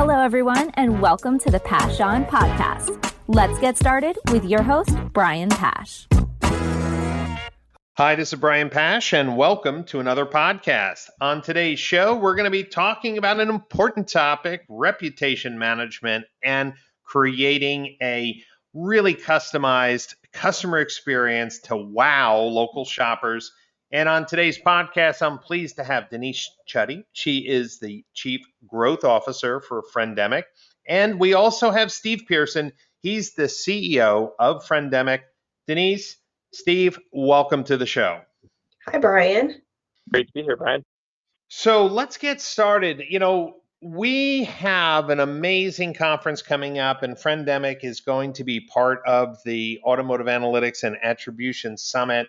Hello, everyone, and welcome to the Pash On podcast. Let's get started with your host, Brian Pash. Hi, this is Brian Pash, and welcome to another podcast. On today's show, we're going to be talking about an important topic, reputation management, and creating a really customized customer experience to wow local shoppers. And on today's podcast, I'm pleased to have Denise Chudy. She is the Chief Growth Officer for Friendemic. And we also have Steve Pearson. He's the CEO of Friendemic. Denise, Steve, welcome to the show. Hi, Brian. Great to be here, Brian. So let's get started. We have an amazing conference coming up, and Friendemic is going to be part of the Automotive Analytics and Attribution Summit.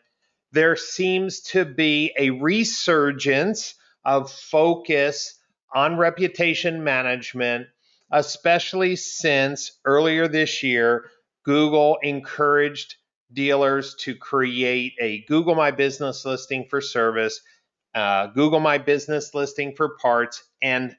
There seems to be a resurgence of focus on reputation management, especially since earlier this year, Google encouraged dealers to create a Google My Business listing for service, Google My Business listing for parts, and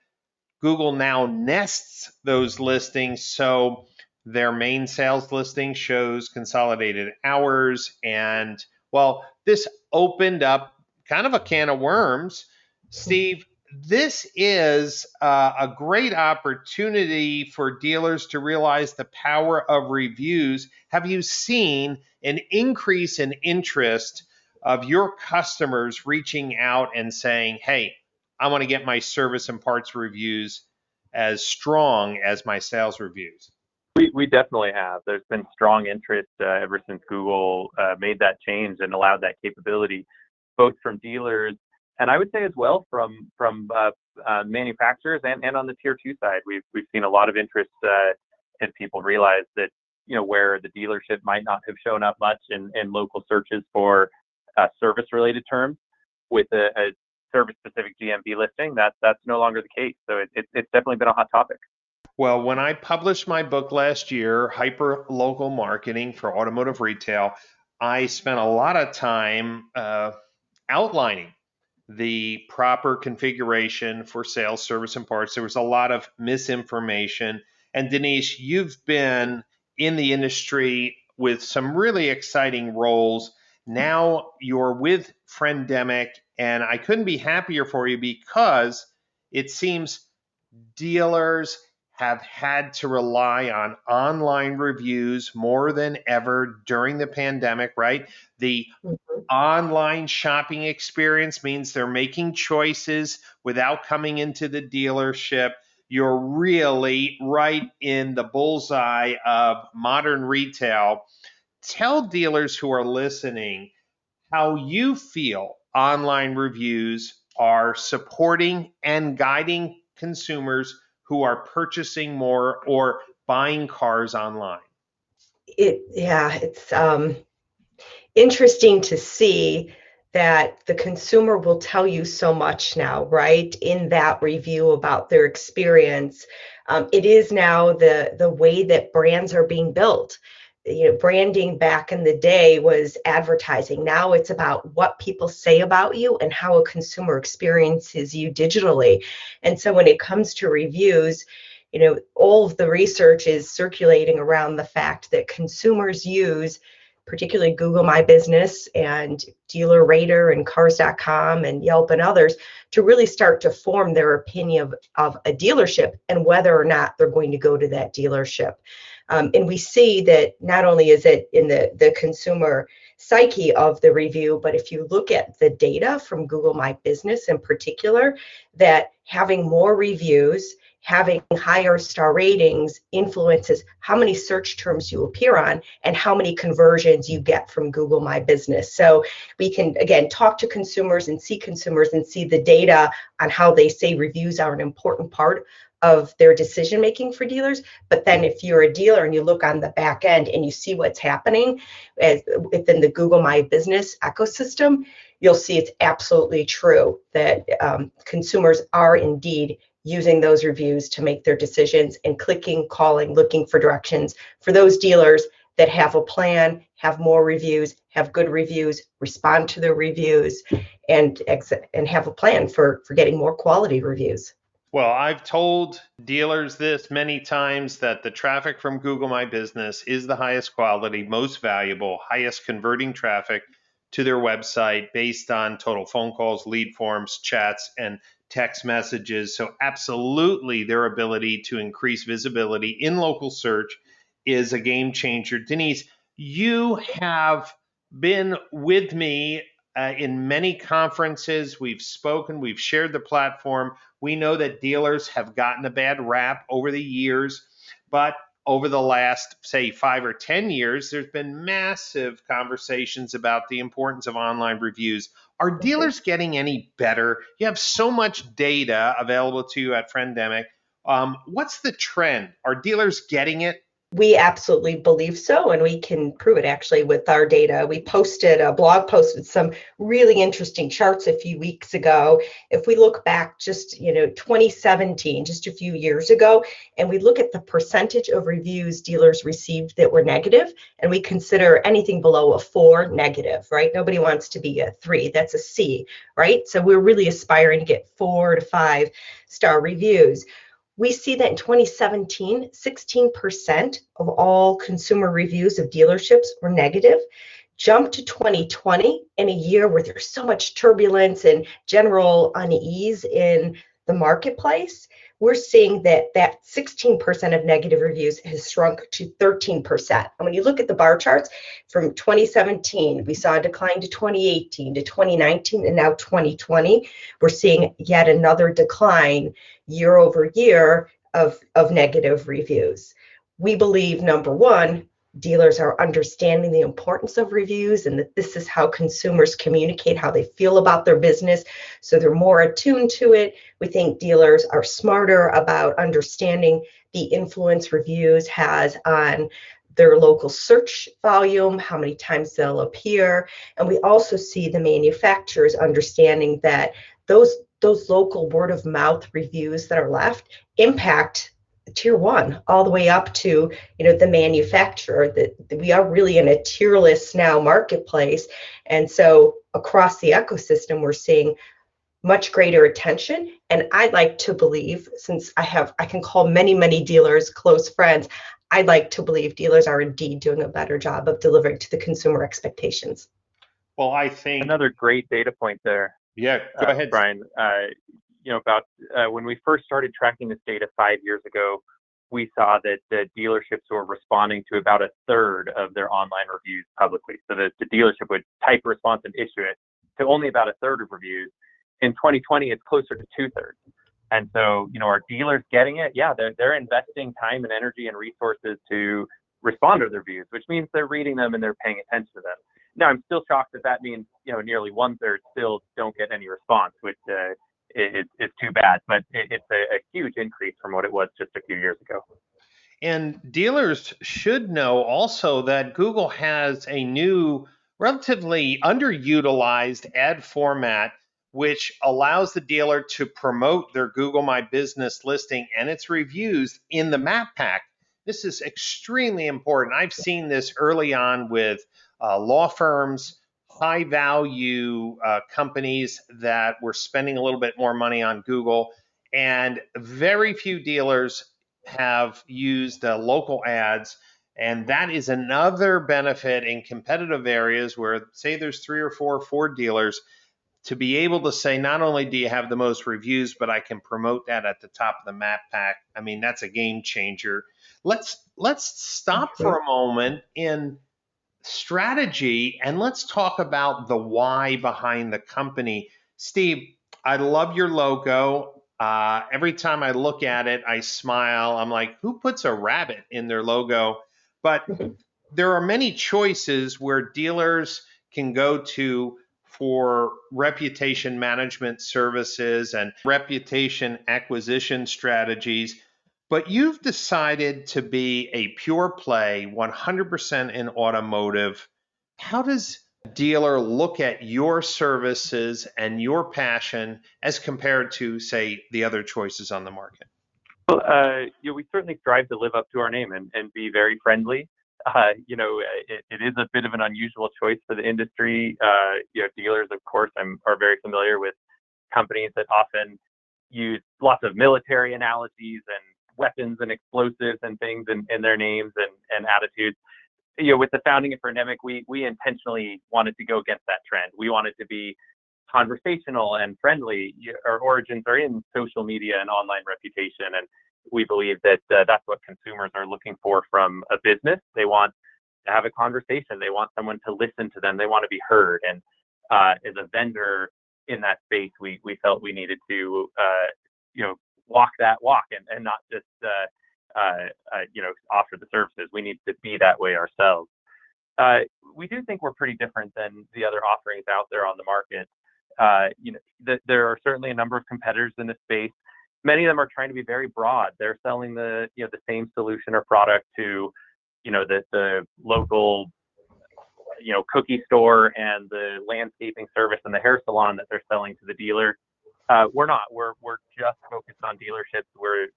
Google now nests those listings so their main sales listing shows consolidated hours. And well, this opened up kind of a can of worms. Steve, this is a great opportunity for dealers to realize the power of reviews. Have you seen an increase in interest of your customers reaching out and saying, hey, I want to get my service and parts reviews as strong as my sales reviews? We definitely have. There's been strong interest ever since Google made that change and allowed that capability, both from dealers and I would say as well from manufacturers and on the tier 2 side. We've seen a lot of interest as people realize that where the dealership might not have shown up much in local searches for service related terms, with a service specific GMB listing, that's no longer the case. So it's definitely been a hot topic. Well, when I published my book last year, Hyper Local Marketing for Automotive Retail, I spent a lot of time outlining the proper configuration for sales, service, and parts. There was a lot of misinformation. And Denise, you've been in the industry with some really exciting roles. Now you're with Friendemic, and I couldn't be happier for you because it seems dealers have had to rely on online reviews more than ever during the pandemic, right? The online shopping experience means they're making choices without coming into the dealership. You're really right in the bullseye of modern retail. Tell dealers who are listening how you feel online reviews are supporting and guiding consumers who are purchasing more or buying cars online. It's interesting to see that the consumer will tell you so much now, right? In that review about their experience. It is now the way that brands are being built. Branding back in the day was advertising. Now it's about what people say about you and how a consumer experiences you digitally. And so when it comes to reviews, all of the research is circulating around the fact that consumers use particularly Google My Business and Dealer Rater and Cars.com and Yelp and others to really start to form their opinion of a dealership and whether or not they're going to go to that dealership. And we see that not only is it in the consumer psyche of the review, but if you look at the data from Google My Business in particular, that having more reviews, having higher star ratings influences how many search terms you appear on and how many conversions you get from Google My Business. So we can, again, talk to consumers and see the data on how they say reviews are an important part of their decision making for dealers. But then if you're a dealer and you look on the back end and you see what's happening within the Google My Business ecosystem, you'll see it's absolutely true that consumers are indeed using those reviews to make their decisions and clicking, calling, looking for directions for those dealers that have a plan, have more reviews, have good reviews, respond to the reviews, and have a plan for getting more quality reviews. Well, I've told dealers this many times that the traffic from Google My Business is the highest quality, most valuable, highest converting traffic to their website based on total phone calls, lead forms, chats, and text messages. So, absolutely, their ability to increase visibility in local search is a game changer. Denise, you have been with me in many conferences. We've spoken, we've shared the platform. We know that dealers have gotten a bad rap over the years, but over the last, say, 5 or 10 years, there's been massive conversations about the importance of online reviews. Are dealers getting any better? You have so much data available to you at Friendemic. What's the trend? Are dealers getting it? We absolutely believe so, and we can prove it actually with our data. We posted a blog post with some really interesting charts a few weeks ago. If we look back just, 2017, just a few years ago, and we look at the percentage of reviews dealers received that were negative, and we consider anything below a 4 negative, right? Nobody wants to be a 3, that's a C, right? So we're really aspiring to get 4 to 5 star reviews. We see that in 2017, 16% of all consumer reviews of dealerships were negative. Jump to 2020, in a year where there's so much turbulence and general unease in the marketplace, we're seeing that 16% of negative reviews has shrunk to 13%. And when you look at the bar charts from 2017, we saw a decline to 2018 to 2019, and now 2020, we're seeing yet another decline year over year of negative reviews. We believe, number one, dealers are understanding the importance of reviews and that this is how consumers communicate how they feel about their business. So they're more attuned to it. We think dealers are smarter about understanding the influence reviews has on their local search volume, how many times they'll appear. And we also see the manufacturers understanding that those local word of mouth reviews that are left impact tier one all the way up to the manufacturer. That we are really in a tierless now marketplace, and so across the ecosystem we're seeing much greater attention. And I'd like to believe, since I can call many dealers close friends, I'd like to believe dealers are indeed doing a better job of delivering to the consumer expectations. Well, I think another great data point there. Yeah, go ahead, Brian. About when we first started tracking this data 5 years ago, we saw that the dealerships were responding to about a third of their online reviews publicly. So the dealership would type a response and issue it to only about a third of reviews. In 2020, it's closer to 2/3. And so, are dealers getting it? Yeah, they're investing time and energy and resources to respond to their reviews, which means they're reading them and they're paying attention to them. Now, I'm still shocked that means, nearly 1/3 still don't get any response, which it's too bad, but it's a huge increase from what it was just a few years ago. And dealers should know also that Google has a new, relatively underutilized ad format, which allows the dealer to promote their Google My Business listing and its reviews in the map pack. This is extremely important. I've seen this early on with law firms, high value companies that were spending a little bit more money on Google, and very few dealers have used local ads. And that is another benefit in competitive areas where, say, there's 3 or 4 Ford dealers, to be able to say, not only do you have the most reviews, but I can promote that at the top of the map pack. I mean, that's a game changer. Let's stop for a moment in strategy and let's talk about the why behind the company. Steve, I love your logo. Every time I look at it, I smile. I'm like, who puts a rabbit in their logo? But there are many choices where dealers can go to for reputation management services and reputation acquisition strategies. But you've decided to be a pure play, 100% in automotive. How does a dealer look at your services and your passion as compared to, say, the other choices on the market? Well, we certainly strive to live up to our name and be very friendly. It is a bit of an unusual choice for the industry. Dealers, of course, are very familiar with companies that often use lots of military analogies and weapons and explosives and things in their names and attitudes. With the founding of Friendemic, we intentionally wanted to go against that trend. We wanted to be conversational and friendly. Our origins are in social media and online reputation, and we believe that that's what consumers are looking for from a business. They want to have a conversation. They want someone to listen to them. They want to be heard. And as a vendor in that space, we felt we needed to walk that walk and not just offer the services. We need to be that way ourselves. We do think we're pretty different than the other offerings out there on the market. There are certainly a number of competitors in this space. Many of them are trying to be very broad. They're selling the same solution or product to the local cookie store and the landscaping service and the hair salon that they're selling to the dealer. We're not. We're just focused on dealerships. We're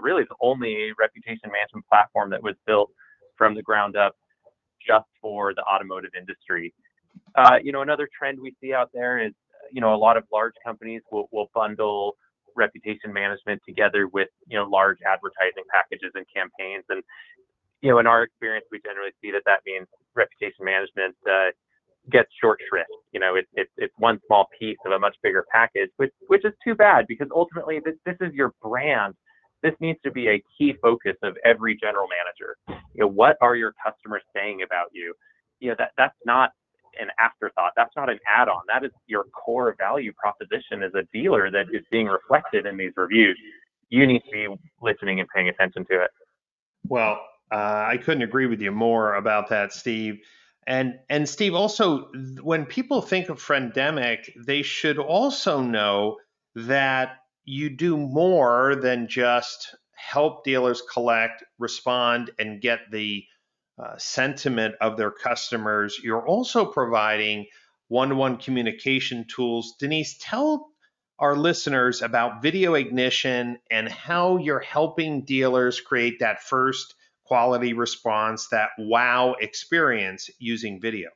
really the only reputation management platform that was built from the ground up just for the automotive industry. Another trend we see out there is a lot of large companies will bundle reputation management together with large advertising packages and campaigns. And in our experience, we generally see that means reputation management gets short shrift. It's one small piece of a much bigger package, which is too bad, because ultimately this is your brand. This needs to be a key focus of every general manager. What are your customers saying about you? That's not an afterthought. That's not an add-on. That is your core value proposition as a dealer that is being reflected in these reviews. You need to be listening and paying attention to it. Well, I couldn't agree with you more about that, Steve. And Steve, also, when people think of Friendemic, they should also know that you do more than just help dealers collect, respond, and get the sentiment of their customers. You're also providing one-to-one communication tools. Denise, tell our listeners about Video Ignition and how you're helping dealers create that first quality response, that wow experience using video.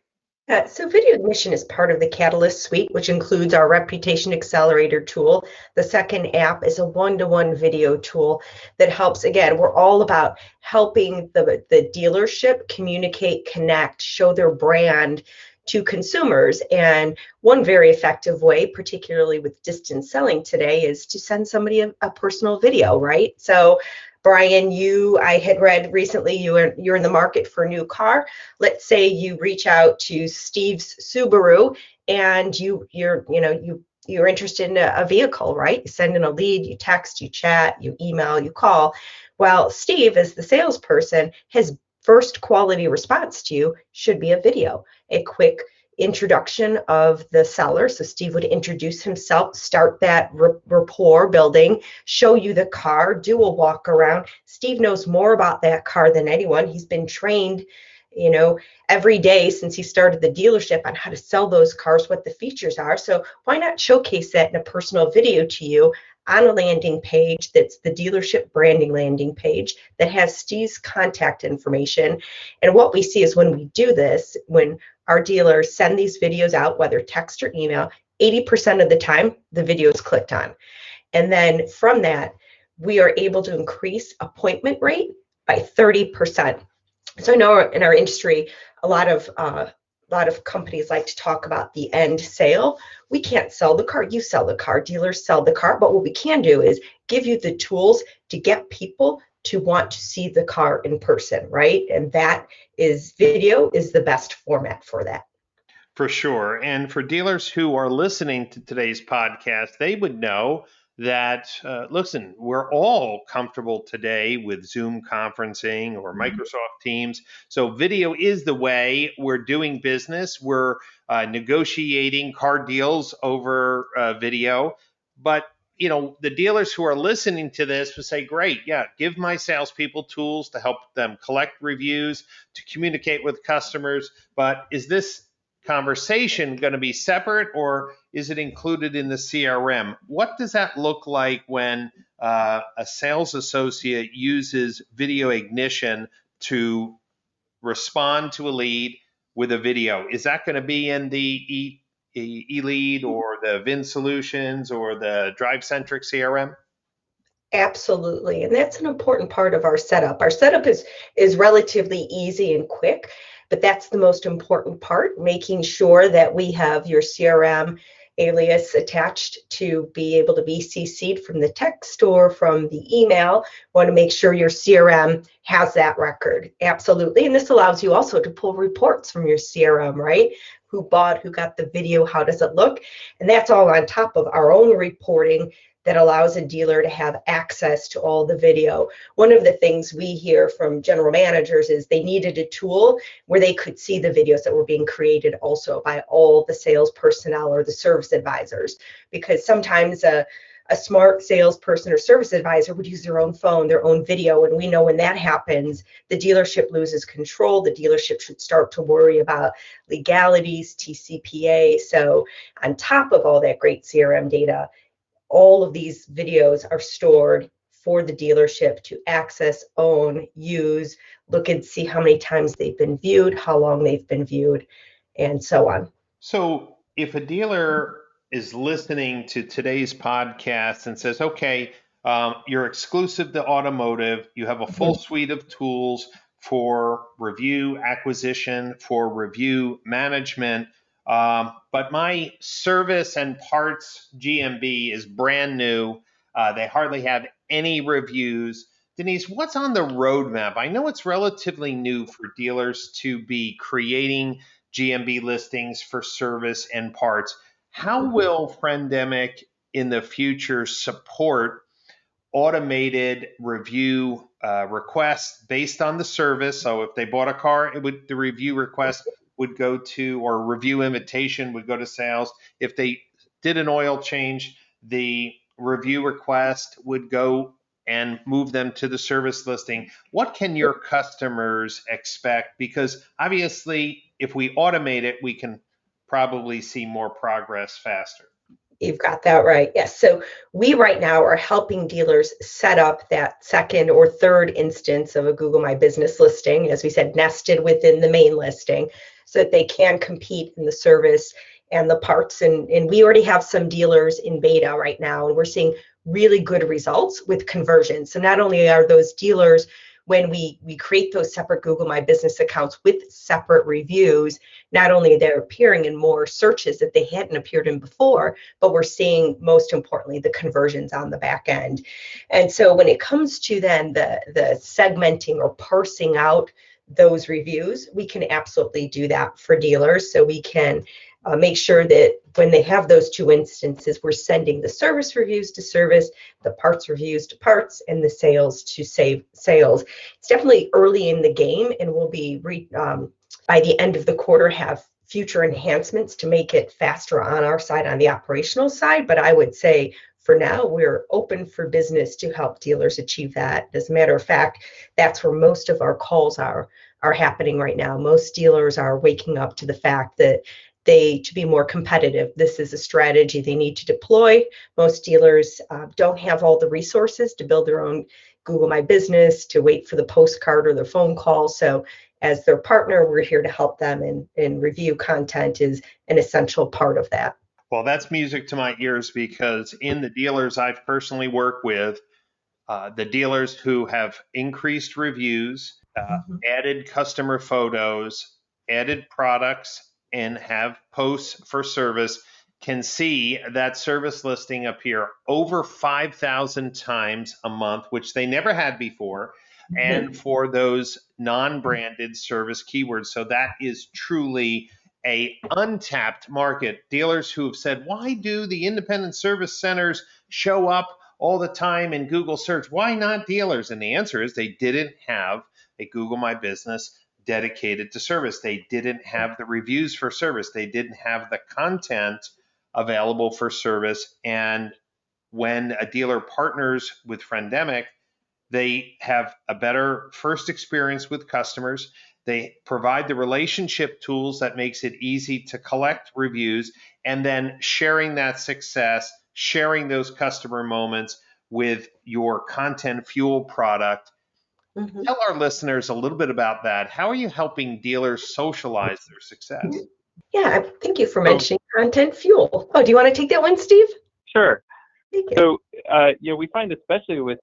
So Video Ignition is part of the Catalyst suite, which includes our Reputation Accelerator tool. The second app is a one-to-one video tool that helps. Again, we're all about helping the dealership communicate, connect, show their brand to consumers. And one very effective way, particularly with distance selling today, is to send somebody a personal video, right? So Brian, I had read recently you're in the market for a new car. Let's say you reach out to Steve's Subaru and you're interested in a vehicle, right? You send in a lead, you text, you chat, you email, you call. Well, Steve, as the salesperson, his first quality response to you should be a video, a quick introduction of the seller. So Steve would introduce himself, start that rapport building, show you the car, do a walk around. Steve knows more about that car than anyone. He's been trained, every day since he started the dealership on how to sell those cars, what the features are. So why not showcase that in a personal video to you on a landing page that's the dealership branding landing page that has Steve's contact information. And what we see is when we do this, when our dealers send these videos out, whether text or email, 80% of the time, the video is clicked on. And then from that, we are able to increase appointment rate by 30%. So I know in our industry, a lot of companies like to talk about the end sale. We can't sell the car. You sell the car. Dealers sell the car. But what we can do is give you the tools to get people to want to see the car in person, right? And video is the best format for that. For sure. And for dealers who are listening to today's podcast, they would know that, listen, we're all comfortable today with Zoom conferencing or Microsoft Teams. So video is the way we're doing business. We're negotiating car deals over video. But the dealers who are listening to this will say, great, yeah, give my salespeople tools to help them collect reviews, to communicate with customers. But is this conversation going to be separate, or is it included in the CRM? What does that look like when a sales associate uses Video Ignition to respond to a lead with a video? Is that going to be in the eLead or the VIN Solutions or the Drive-centric CRM? Absolutely. And that's an important part of our setup. Our setup is relatively easy and quick, but that's the most important part, making sure that we have your CRM alias attached to be able to be CC'd from the text or from the email. Want to make sure your CRM has that record. Absolutely. And this allows you also to pull reports from your CRM, right? Who bought, who got the video, how does it look? And that's all on top of our own reporting that allows a dealer to have access to all the video. One of the things we hear from general managers is they needed a tool where they could see the videos that were being created also by all the sales personnel or the service advisors, because sometimes a smart salesperson or service advisor would use their own phone, their own video, and we know when that happens, the dealership loses control. The dealership should start to worry about legalities, TCPA. So on top of all that great CRM data, all of these videos are stored for the dealership to access, own, use, look and see how many times they've been viewed, how long they've been viewed, and so on. So if a dealer is listening to today's podcast and says, okay, you're exclusive to Automotive, you have a full suite of tools for review acquisition, for review management, but my service and parts GMB is brand new. They hardly have any reviews. Denise, what's on the roadmap? I know it's relatively new for dealers to be creating GMB listings for service and parts. How will Friendemic in the future support automated review requests based on the service? So if they bought a car, the review request would go to, or review invitation would go to sales. If they did an oil change, the review request would go and move them to the service listing. What can your customers expect? Because obviously, if we automate it, we can probably see more progress faster. You've got that right. Yes. So we right now are helping dealers set up that second or third instance of a Google My Business listing, as we said, nested within the main listing, so that they can compete in the service and the parts. And we already have some dealers in beta right now, and we're seeing really good results with conversion. So not only are those dealers, when we create those separate Google My Business accounts with separate reviews, not only they're appearing in more searches that they hadn't appeared in before, but we're seeing, most importantly, the conversions on the back end. And so when it comes to then the segmenting or parsing out those reviews, we can absolutely do that for dealers. So we can make sure that when they have those two instances, we're sending the service reviews to service, the parts reviews to parts, and the sales to sales. It's definitely early in the game, and we'll be by the end of the quarter have future enhancements to make it faster on our side, on the operational side. But I would say for now, we're open for business to help dealers achieve that. As a matter of fact, that's where most of our calls are happening right now. Most dealers are waking up to the fact that to be more competitive, this is a strategy they need to deploy. Most dealers don't have all the resources to build their own Google My Business, to wait for the postcard or the phone call. So as their partner, we're here to help them, and review content is an essential part of that. Well, that's music to my ears, because in the dealers I've personally worked with, the dealers who have increased reviews, added customer photos, added products, and have posts for service can see that service listing appear over 5,000 times a month, which they never had before, and for those non-branded service keywords. So that is truly a untapped market. Dealers who have said, why do the independent service centers show up all the time in Google search? Why not dealers? And the answer is they didn't have a Google My Business dedicated to service. They didn't have the reviews for service. They didn't have the content available for service. And when a dealer partners with Friendemic, they have a better first experience with customers. They provide the relationship tools that makes it easy to collect reviews, and then sharing that success, sharing those customer moments with your Content Fuel product. Tell our listeners a little bit about that. How are you helping dealers socialize their success? Yeah, thank you for mentioning Content fuel. Oh, do you want to take that one, Steve? Sure. Thank you. So, we find especially with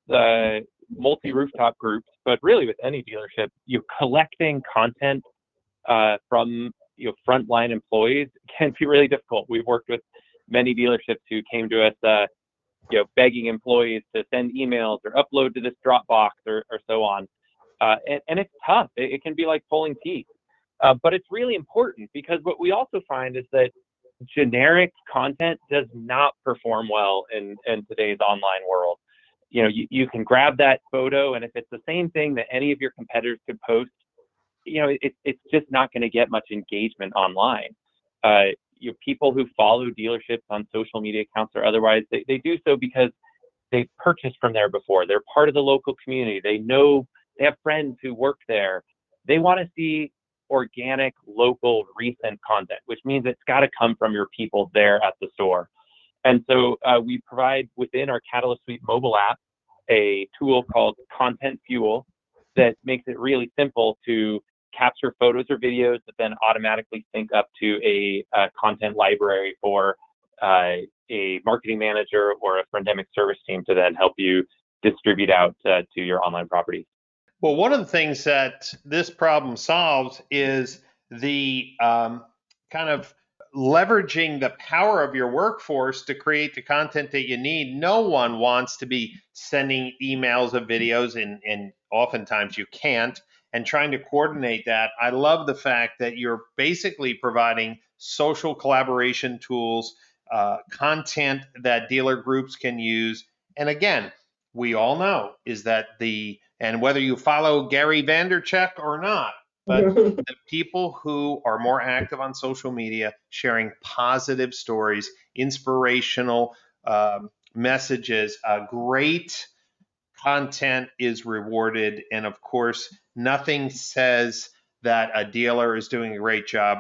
multi-rooftop groups, but really with any dealership, collecting content from frontline employees can be really difficult. We've worked with many dealerships who came to us, begging employees to send emails or upload to this Dropbox or so on, and it's tough. It can be like pulling teeth, but it's really important because what we also find is that generic content does not perform well in today's online world. You can grab that photo, and if it's the same thing that any of your competitors could post, it's just not going to get much engagement online. People who follow dealerships on social media accounts or otherwise, they do so because they've purchased from there before. They're part of the local community. They know they have friends who work there. They want to see organic, local, recent content, which means it's got to come from your people there at the store. And so we provide within our Catalyst Suite mobile app a tool called Content Fuel that makes it really simple to capture photos or videos that then automatically sync up to a content library for a marketing manager or a Friendemic service team to then help you distribute out to your online properties. Well, one of the things that this problem solves is the kind of leveraging the power of your workforce to create the content that you need. No one wants to be sending emails of videos, and oftentimes you can't, and trying to coordinate that. I love the fact that you're basically providing social collaboration tools, content that dealer groups can use. And again, we all know is that and whether you follow Gary Vaynerchuk or not, but the people who are more active on social media, sharing positive stories, inspirational messages, great content is rewarded. And of course, nothing says that a dealer is doing a great job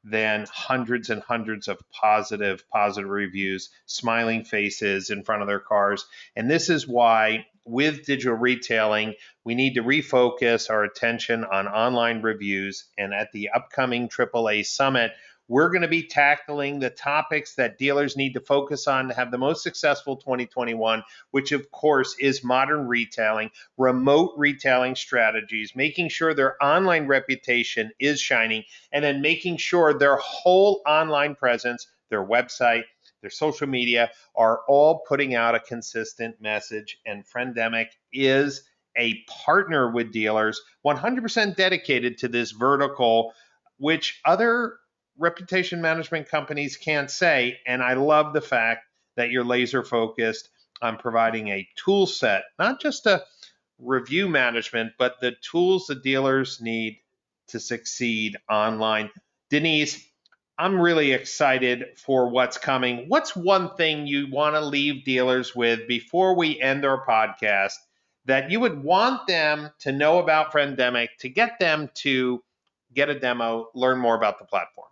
than hundreds and hundreds of positive reviews, smiling faces in front of their cars. And this is why with digital retailing, we need to refocus our attention on online reviews. And at the upcoming AAA Summit, we're going to be tackling the topics that dealers need to focus on to have the most successful 2021, which of course is modern retailing, remote retailing strategies, making sure their online reputation is shining, and then making sure their whole online presence, their website, their social media are all putting out a consistent message. And Friendemic is a partner with dealers, 100% dedicated to this vertical, which other reputation management companies can't say. And I love the fact that you're laser focused on providing a tool set, not just a review management, but the tools the dealers need to succeed online. Denise, I'm really excited for what's coming. What's one thing you want to leave dealers with before we end our podcast that you would want them to know about Friendemic to get them to get a demo, learn more about the platform?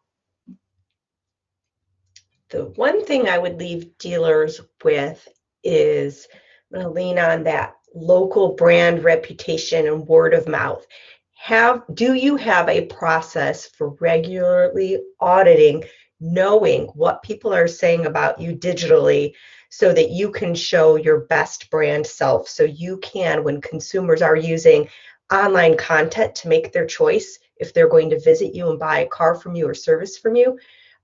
The one thing I would leave dealers with is I'm going to lean on that local brand reputation and word of mouth. Do you have a process for regularly auditing, knowing what people are saying about you digitally so that you can show your best brand self? So you can, when consumers are using online content to make their choice, if they're going to visit you and buy a car from you or service from you,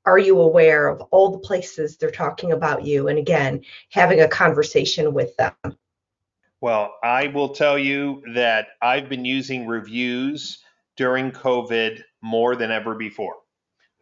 are you aware of all the places they're talking about you? And again, having a conversation with them. Well, I will tell you that I've been using reviews during COVID more than ever before.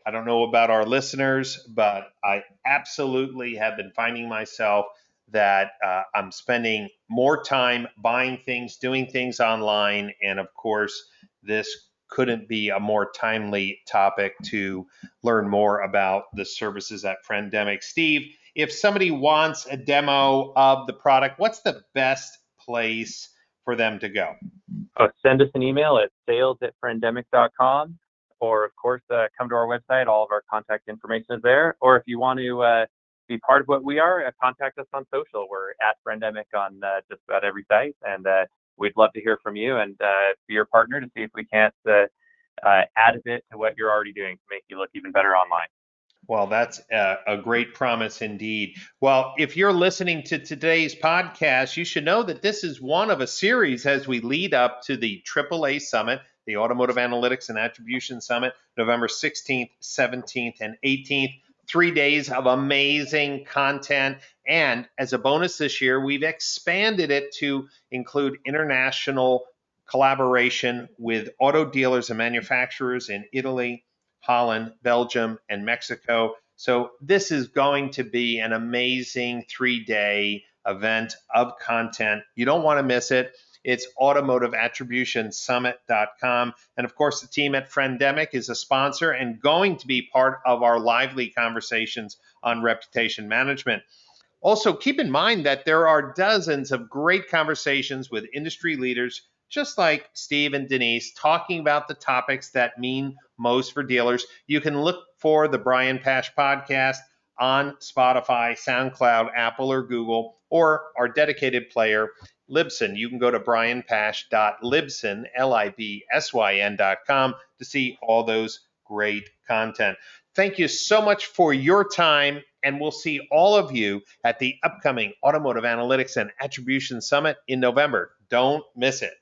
I don't know about our listeners, but I absolutely have been finding myself that I'm spending more time buying things, doing things online. And of course, this couldn't be a more timely topic to learn more about the services at Friendemic. Steve, if somebody wants a demo of the product, what's the best place for them to go? Send us an email at sales@friendemic.com, or of course, come to our website. All of our contact information is there. Or if you want to be part of what we are, contact us on social. We're at Friendemic on just about every site, and we'd love to hear from you and be your partner to see if we can't add a bit to what you're already doing to make you look even better online. Well, that's a great promise indeed. Well, if you're listening to today's podcast, you should know that this is one of a series as we lead up to the AAA Summit, the Automotive Analytics and Attribution Summit, November 16th, 17th, and 18th. 3 days of amazing content. And as a bonus this year, we've expanded it to include international collaboration with auto dealers and manufacturers in Italy, Holland, Belgium, and Mexico. So this is going to be an amazing 3-day event of content. You don't want to miss it. It's automotiveattributionsummit.com. And of course, the team at Friendemic is a sponsor and going to be part of our lively conversations on reputation management. Also, keep in mind that there are dozens of great conversations with industry leaders, just like Steve and Denise, talking about the topics that mean most for dealers. You can look for the Brian Pash podcast on Spotify, SoundCloud, Apple, or Google, or our dedicated player, Libsyn. You can go to brianpash.libsyn, Libsyn.com to see all those great content. Thank you so much for your time, and we'll see all of you at the upcoming Automotive Analytics and Attribution Summit in November. Don't miss it.